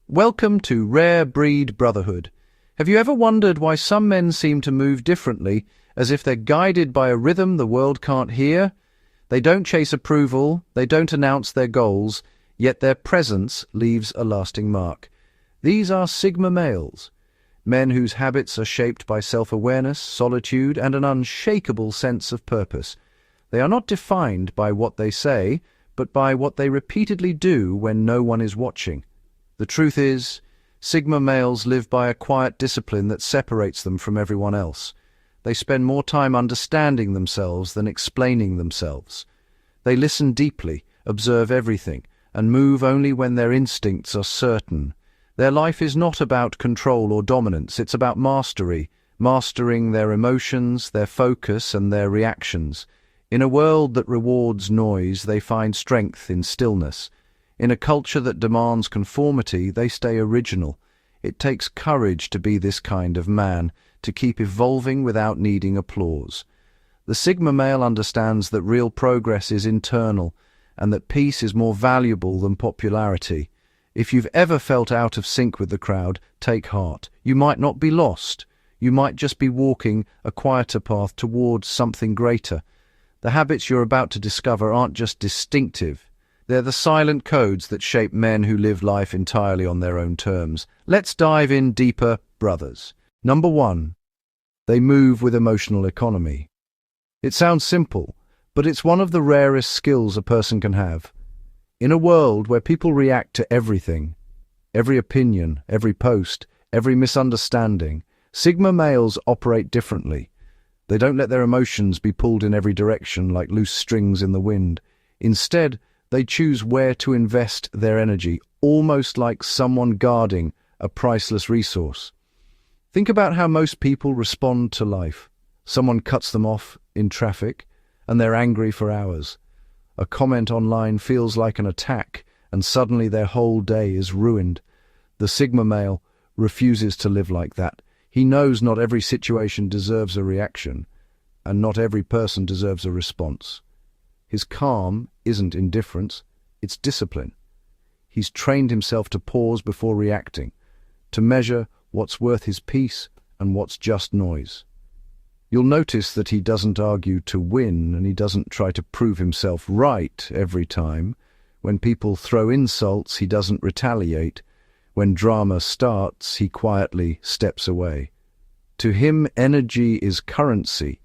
Welcome to Rare Breed Brotherhood. Have you ever wondered why some men seem to move differently, as if they're guided by a rhythm the world can't hear? They don't chase approval, they don't announce their goals, yet their presence leaves a lasting mark. These are Sigma males, men whose habits are shaped by self-awareness, solitude, and an unshakable sense of purpose. They are not defined by what they say, but by what they repeatedly do when no one is watching. The truth is, Sigma males live by a quiet discipline that separates them from everyone else. They spend more time understanding themselves than explaining themselves. They listen deeply, observe everything, and move only when their instincts are certain. Their life is not about control or dominance, it's about mastery, mastering their emotions, their focus, and their reactions. In a world that rewards noise, they find strength in stillness. In a culture that demands conformity, they stay original. It takes courage to be this kind of man, to keep evolving without needing applause. The Sigma male understands that real progress is internal, and that peace is more valuable than popularity. If you've ever felt out of sync with the crowd, take heart. You might not be lost. You might just be walking a quieter path towards something greater. The habits you're about to discover aren't just distinctive. They're the silent codes that shape men who live life entirely on their own terms. Let's dive in deeper, brothers. Number 1. They move with emotional economy. It sounds simple, but it's one of the rarest skills a person can have. In a world where people react to everything, every opinion, every post, every misunderstanding, Sigma males operate differently. They don't let their emotions be pulled in every direction like loose strings in the wind. Instead, they choose where to invest their energy, almost like someone guarding a priceless resource. Think about how most people respond to life. Someone cuts them off in traffic, and they're angry for hours. A comment online feels like an attack, and suddenly their whole day is ruined. The Sigma male refuses to live like that. He knows not every situation deserves a reaction, and not every person deserves a response. His calm isn't indifference, it's discipline. He's trained himself to pause before reacting, to measure what's worth his peace and what's just noise. You'll notice that he doesn't argue to win, and he doesn't try to prove himself right every time. When people throw insults, he doesn't retaliate. When drama starts, he quietly steps away. To him, energy is currency,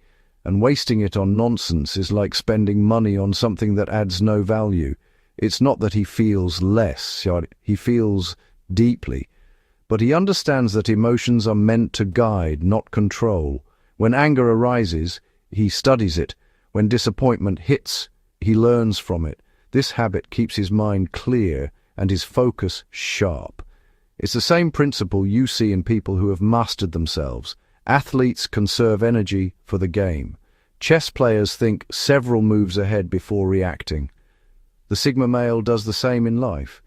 and wasting it on nonsense is like spending money on something that adds no value. It's not that he feels less, he feels deeply. But he understands that emotions are meant to guide, not control. When anger arises, he studies it. When disappointment hits, he learns from it. This habit keeps his mind clear and his focus sharp. It's the same principle you see in people who have mastered themselves. Athletes conserve energy for the game. Chess players think several moves ahead before reacting. The Sigma male does the same in life.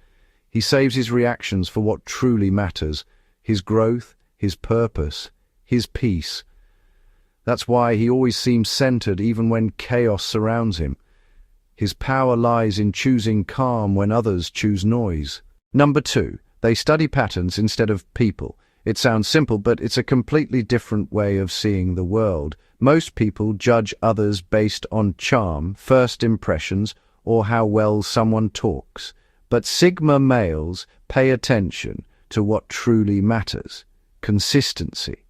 He saves his reactions for what truly matters: his growth, his purpose, his peace. That's why he always seems centered even when chaos surrounds him. His power lies in choosing calm when others choose noise. Number 2. They study patterns instead of people. It sounds simple, but it's a completely different way of seeing the world. Most people judge others based on charm, first impressions, or how well someone talks. But Sigma males pay attention to what truly matters: consistency.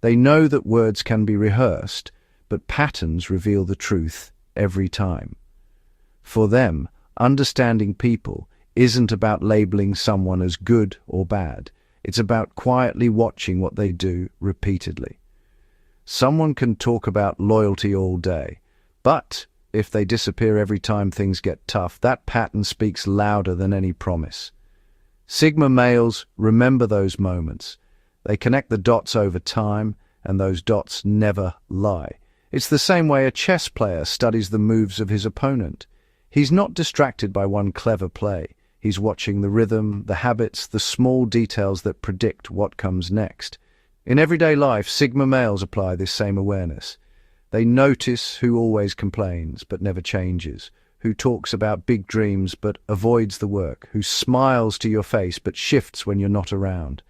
They know that words can be rehearsed, but patterns reveal the truth every time. For them, understanding people isn't about labeling someone as good or bad. It's about quietly watching what they do repeatedly. Someone can talk about loyalty all day, but if they disappear every time things get tough, that pattern speaks louder than any promise. Sigma males remember those moments. They connect the dots over time, and those dots never lie. It's the same way a chess player studies the moves of his opponent. He's not distracted by one clever play. He's watching the rhythm, the habits, the small details that predict what comes next. In everyday life, Sigma males apply this same awareness. They notice who always complains but never changes, who talks about big dreams but avoids the work, who smiles to your face but shifts when you're not around.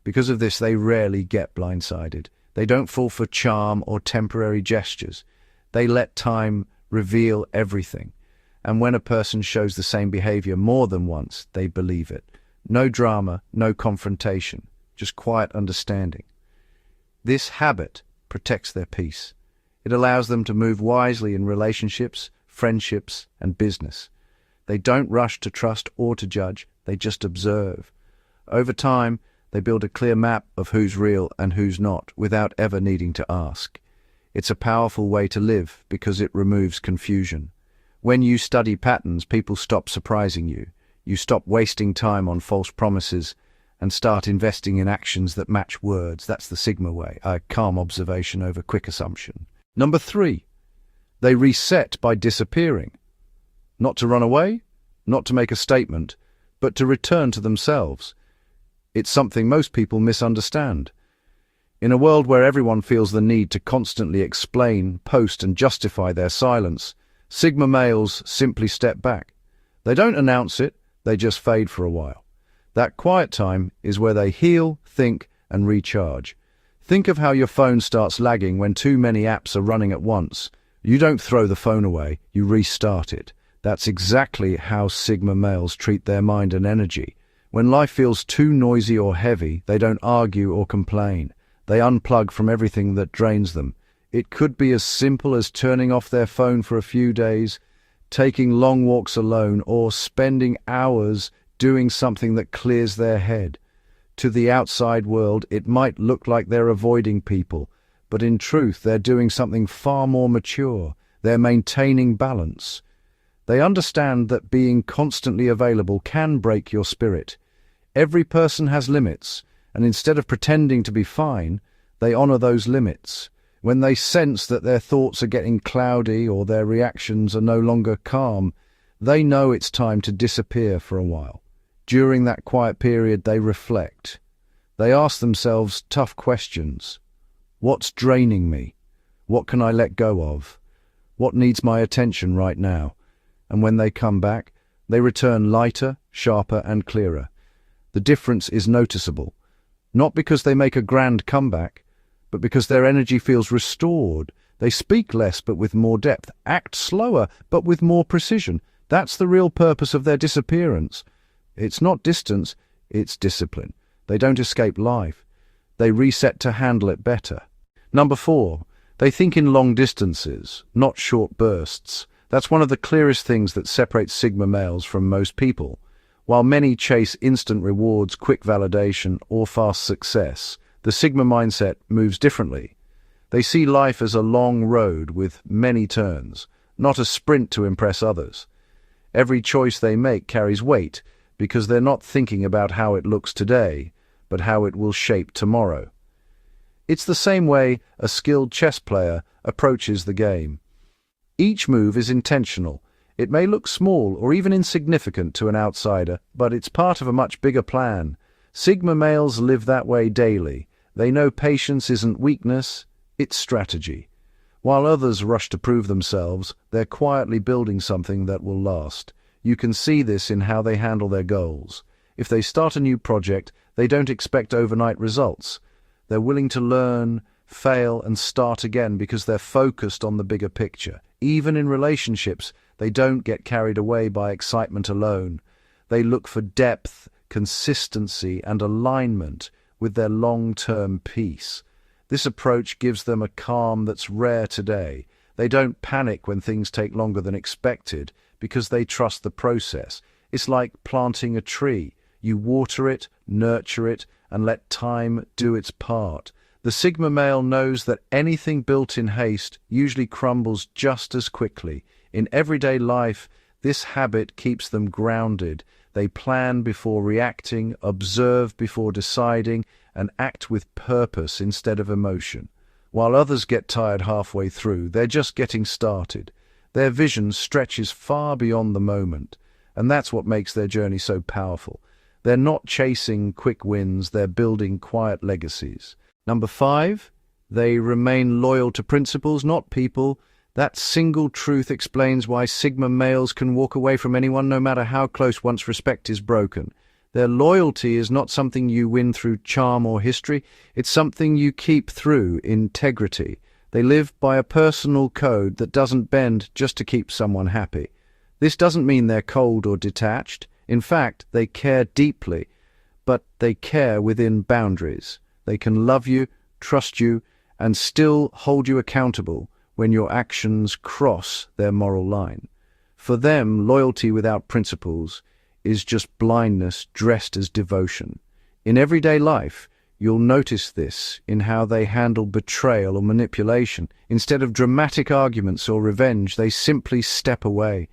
Because of this, they rarely get blindsided. They don't fall for charm or temporary gestures. They let time reveal everything. And when a person shows the same behavior more than once, they believe it. No drama, no confrontation, just quiet understanding. This habit protects their peace. It allows them to move wisely in relationships, friendships, and business. They don't rush to trust or to judge, they just observe. Over time, they build a clear map of who's real and who's not, without ever needing to ask. It's a powerful way to live because it removes confusion. When you study patterns, people stop surprising you. You stop wasting time on false promises and start investing in actions that match words. That's the Sigma way, a calm observation over quick assumption. Number 3, they reset by disappearing. Not to run away, not to make a statement, but to return to themselves. It's something most people misunderstand. In a world where everyone feels the need to constantly explain, post, and justify their silence, Sigma males simply step back. They don't announce it, they just fade for a while. That quiet time is where they heal, think, and recharge. Think of how your phone starts lagging when too many apps are running at once. You don't throw the phone away, you restart it. That's exactly how Sigma males treat their mind and energy. When life feels too noisy or heavy, they don't argue or complain. They unplug from everything that drains them. It could be as simple as turning off their phone for a few days, taking long walks alone, or spending hours doing something that clears their head. To the outside world, it might look like they're avoiding people, but in truth, they're doing something far more mature. They're maintaining balance. They understand that being constantly available can break your spirit. Every person has limits, and instead of pretending to be fine, they honor those limits. When they sense that their thoughts are getting cloudy or their reactions are no longer calm, they know it's time to disappear for a while. During that quiet period, they reflect. They ask themselves tough questions. What's draining me? What can I let go of? What needs my attention right now? And when they come back, they return lighter, sharper, and clearer. The difference is noticeable, not because they make a grand comeback, but because their energy feels restored. They speak less but with more depth, act slower but with more precision. That's the real purpose of their disappearance. It's not distance, it's discipline. They don't escape life. They reset to handle it better. Number 4, they think in long distances, not short bursts. That's one of the clearest things that separates Sigma males from most people. While many chase instant rewards, quick validation, or fast success, the Sigma mindset moves differently. They see life as a long road with many turns, not a sprint to impress others. Every choice they make carries weight because they're not thinking about how it looks today, but how it will shape tomorrow. It's the same way a skilled chess player approaches the game. Each move is intentional. It may look small or even insignificant to an outsider, but it's part of a much bigger plan. Sigma males live that way daily. They know patience isn't weakness, it's strategy. While others rush to prove themselves, they're quietly building something that will last. You can see this in how they handle their goals. If they start a new project, they don't expect overnight results. They're willing to learn, fail, and start again because they're focused on the bigger picture. Even in relationships, they don't get carried away by excitement alone. They look for depth, consistency, and alignment with their long-term peace. This approach gives them a calm that's rare today. They don't panic when things take longer than expected because they trust the process. It's like planting a tree. You water it, nurture it, and let time do its part. The Sigma male knows that anything built in haste usually crumbles just as quickly. In everyday life, this habit keeps them grounded. They plan before reacting, observe before deciding, and act with purpose instead of emotion. While others get tired halfway through, they're just getting started. Their vision stretches far beyond the moment, and that's what makes their journey so powerful. They're not chasing quick wins, they're building quiet legacies. Number 5, they remain loyal to principles, not people. That single truth explains why Sigma males can walk away from anyone no matter how close once respect is broken. Their loyalty is not something you win through charm or history, it's something you keep through integrity. They live by a personal code that doesn't bend just to keep someone happy. This doesn't mean they're cold or detached. In fact, they care deeply, but they care within boundaries. They can love you, trust you, and still hold you accountable when your actions cross their moral line. For them, loyalty without principles is just blindness dressed as devotion. In everyday life, you'll notice this in how they handle betrayal or manipulation. Instead of dramatic arguments or revenge, they simply step away.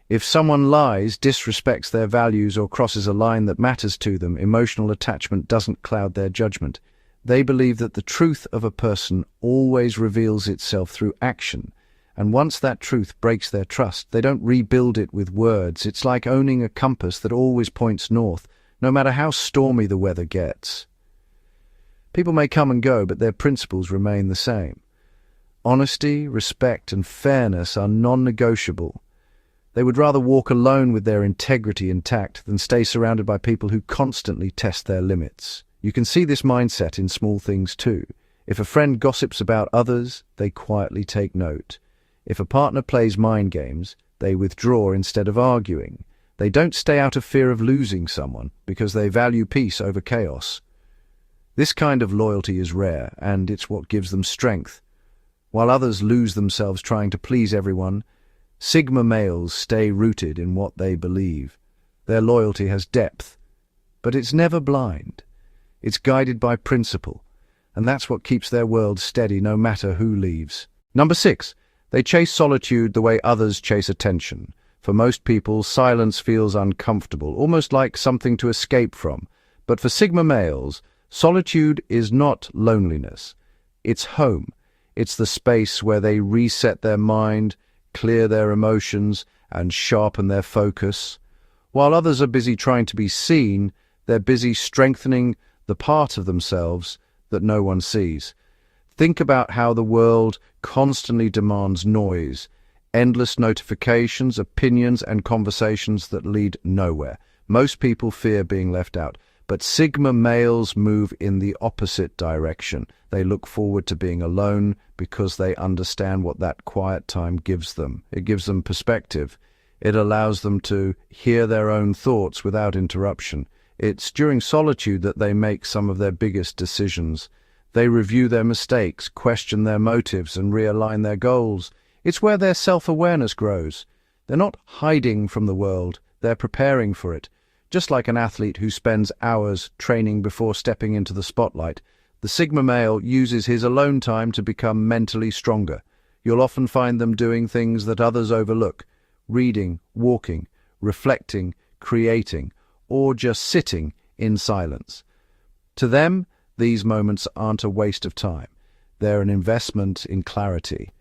If someone lies, disrespects their values, or crosses a line that matters to them, emotional attachment doesn't cloud their judgment. They believe that the truth of a person always reveals itself through action, and once that truth breaks their trust, they don't rebuild it with words. It's like owning a compass that always points north, no matter how stormy the weather gets. People may come and go, but their principles remain the same. Honesty, respect, and fairness are non-negotiable. They would rather walk alone with their integrity intact than stay surrounded by people who constantly test their limits. You can see this mindset in small things too. If a friend gossips about others, they quietly take note. If a partner plays mind games, they withdraw instead of arguing. They don't stay out of fear of losing someone because they value peace over chaos. This kind of loyalty is rare, and it's what gives them strength. While others lose themselves trying to please everyone, Sigma males stay rooted in what they believe. Their loyalty has depth, but it's never blind. It's guided by principle, and that's what keeps their world steady no matter who leaves. Number 6. They chase solitude the way others chase attention. For most people, silence feels uncomfortable, almost like something to escape from. But for Sigma males, solitude is not loneliness. It's home. It's the space where they reset their mind, clear their emotions, and sharpen their focus. While others are busy trying to be seen, they're busy strengthening the part of themselves that no one sees. Think about how the world constantly demands noise, endless notifications, opinions, and conversations that lead nowhere. Most people fear being left out, but Sigma males move in the opposite direction. They look forward to being alone because they understand what that quiet time gives them. It gives them perspective. It allows them to hear their own thoughts without interruption. It's during solitude that they make some of their biggest decisions. They review their mistakes, question their motives, and realign their goals. It's where their self-awareness grows. They're not hiding from the world, they're preparing for it. Just like an athlete who spends hours training before stepping into the spotlight, the Sigma male uses his alone time to become mentally stronger. You'll often find them doing things that others overlook: reading, walking, reflecting, creating, or just sitting in silence. To them, these moments aren't a waste of time. They're an investment in clarity.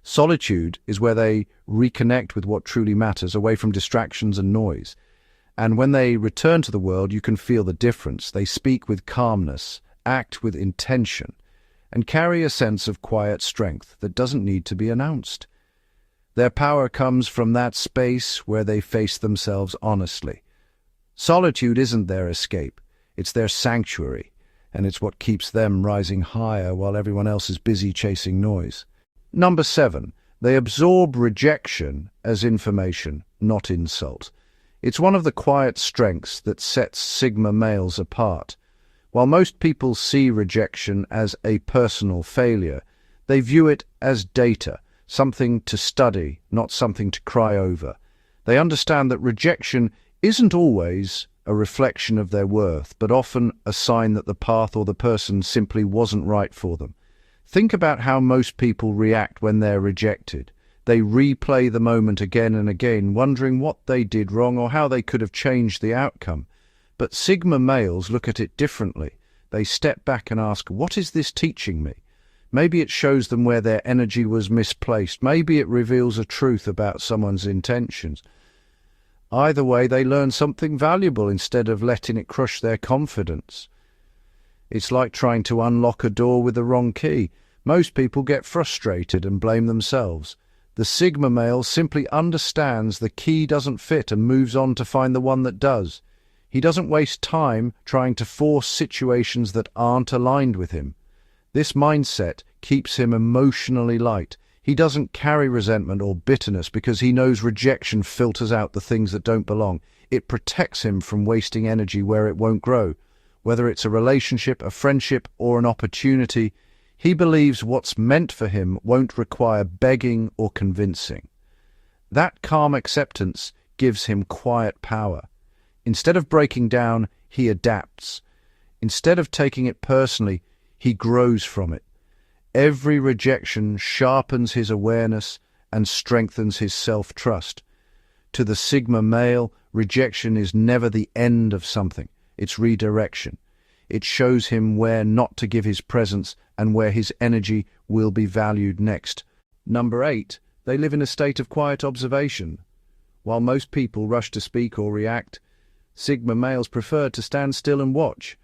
Solitude is where they reconnect with what truly matters, away from distractions and noise. And when they return to the world, you can feel the difference. They speak with calmness, act with intention, and carry a sense of quiet strength that doesn't need to be announced. Their power comes from that space where they face themselves honestly. Solitude isn't their escape, it's their sanctuary, and it's what keeps them rising higher while everyone else is busy chasing noise. Number 7. They absorb rejection as information, not insult. It's one of the quiet strengths that sets Sigma males apart. While most people see rejection as a personal failure, they view it as data, something to study, not something to cry over. They understand that rejection isn't always a reflection of their worth, but often a sign that the path or the person simply wasn't right for them. Think about how most people react when they're rejected. They replay the moment again and again, wondering what they did wrong or how they could have changed the outcome. But Sigma males look at it differently. They step back and ask, what is this teaching me? Maybe it shows them where their energy was misplaced. Maybe it reveals a truth about someone's intentions. Either way, they learn something valuable instead of letting it crush their confidence. It's like trying to unlock a door with the wrong key. Most people get frustrated and blame themselves. The Sigma male simply understands the key doesn't fit and moves on to find the one that does. He doesn't waste time trying to force situations that aren't aligned with him. This mindset keeps him emotionally light. He doesn't carry resentment or bitterness because he knows rejection filters out the things that don't belong. It protects him from wasting energy where it won't grow. Whether it's a relationship, a friendship, or an opportunity, he believes what's meant for him won't require begging or convincing. That calm acceptance gives him quiet power. Instead of breaking down, he adapts. Instead of taking it personally, he grows from it. Every rejection sharpens his awareness and strengthens his self-trust. To the Sigma male, rejection is never the end of something. It's redirection. It shows him where not to give his presence and where his energy will be valued next. Number 8, they live in a state of quiet observation. While most people rush to speak or react, Sigma males prefer to stand still and watch.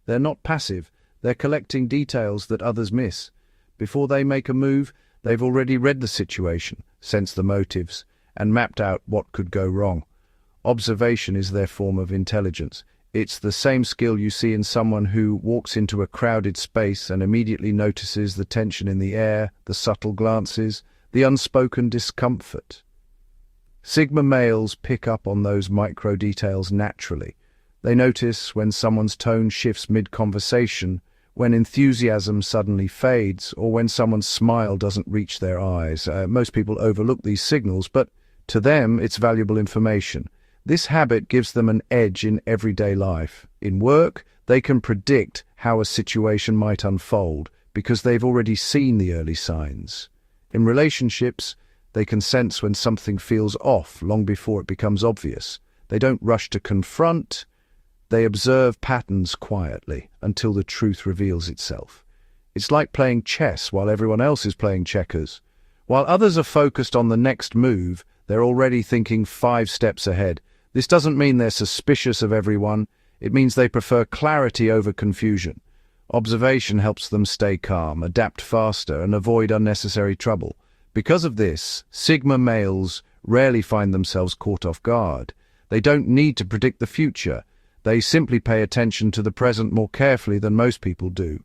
They're not passive. They're collecting details that others miss. Before they make a move, they've already read the situation, sensed the motives, and mapped out what could go wrong. Observation is their form of intelligence. It's the same skill you see in someone who walks into a crowded space and immediately notices the tension in the air, the subtle glances, the unspoken discomfort. Sigma males pick up on those micro details naturally. They notice when someone's tone shifts mid-conversation, when enthusiasm suddenly fades, or when someone's smile doesn't reach their eyes. Most people overlook these signals, but to them it's valuable information. This habit gives them an edge in everyday life. In work, they can predict how a situation might unfold because they've already seen the early signs. In relationships, they can sense when something feels off long before it becomes obvious. They don't rush to confront. They observe patterns quietly until the truth reveals itself. It's like playing chess while everyone else is playing checkers. While others are focused on the next move, they're already thinking 5 steps ahead. This doesn't mean they're suspicious of everyone. It means they prefer clarity over confusion. Observation helps them stay calm, adapt faster, and avoid unnecessary trouble. Because of this, Sigma males rarely find themselves caught off guard. They don't need to predict the future. They simply pay attention to the present more carefully than most people do.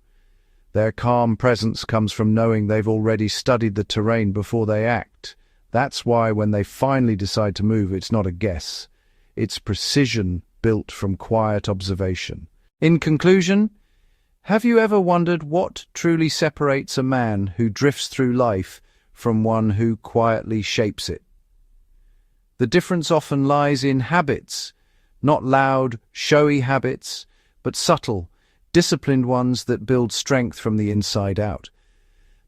Their calm presence comes from knowing they've already studied the terrain before they act. That's why when they finally decide to move, it's not a guess. It's precision built from quiet observation. In conclusion, have you ever wondered what truly separates a man who drifts through life from one who quietly shapes it? The difference often lies in habits. Not loud, showy habits, but subtle, disciplined ones that build strength from the inside out.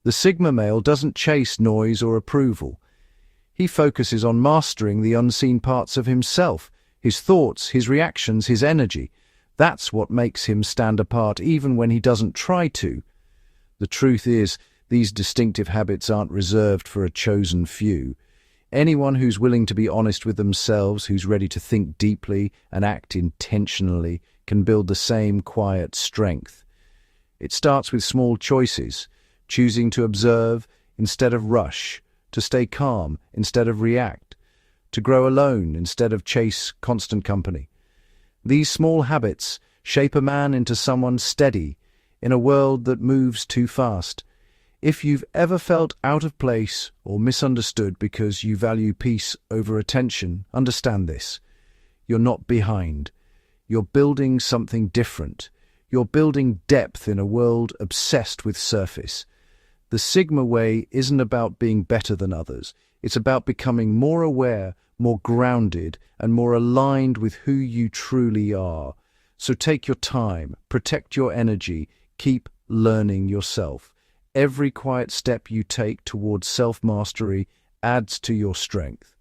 The Sigma male doesn't chase noise or approval. He focuses on mastering the unseen parts of himself, his thoughts, his reactions, his energy. That's what makes him stand apart even when he doesn't try to. The truth is, these distinctive habits aren't reserved for a chosen few. Anyone who's willing to be honest with themselves, who's ready to think deeply and act intentionally, can build the same quiet strength. It starts with small choices, choosing to observe instead of rush, to stay calm instead of react, to grow alone instead of chase constant company. These small habits shape a man into someone steady in a world that moves too fast. If you've ever felt out of place or misunderstood because you value peace over attention, understand this. You're not behind. You're building something different. You're building depth in a world obsessed with surface. The Sigma way isn't about being better than others. It's about becoming more aware, more grounded, and more aligned with who you truly are. So take your time, protect your energy, keep learning yourself. Every quiet step you take towards self-mastery adds to your strength.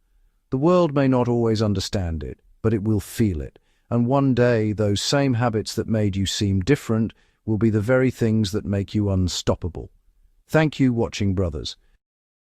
The world may not always understand it, but it will feel it. And one day, those same habits that made you seem different will be the very things that make you unstoppable. Thank you, watching brothers.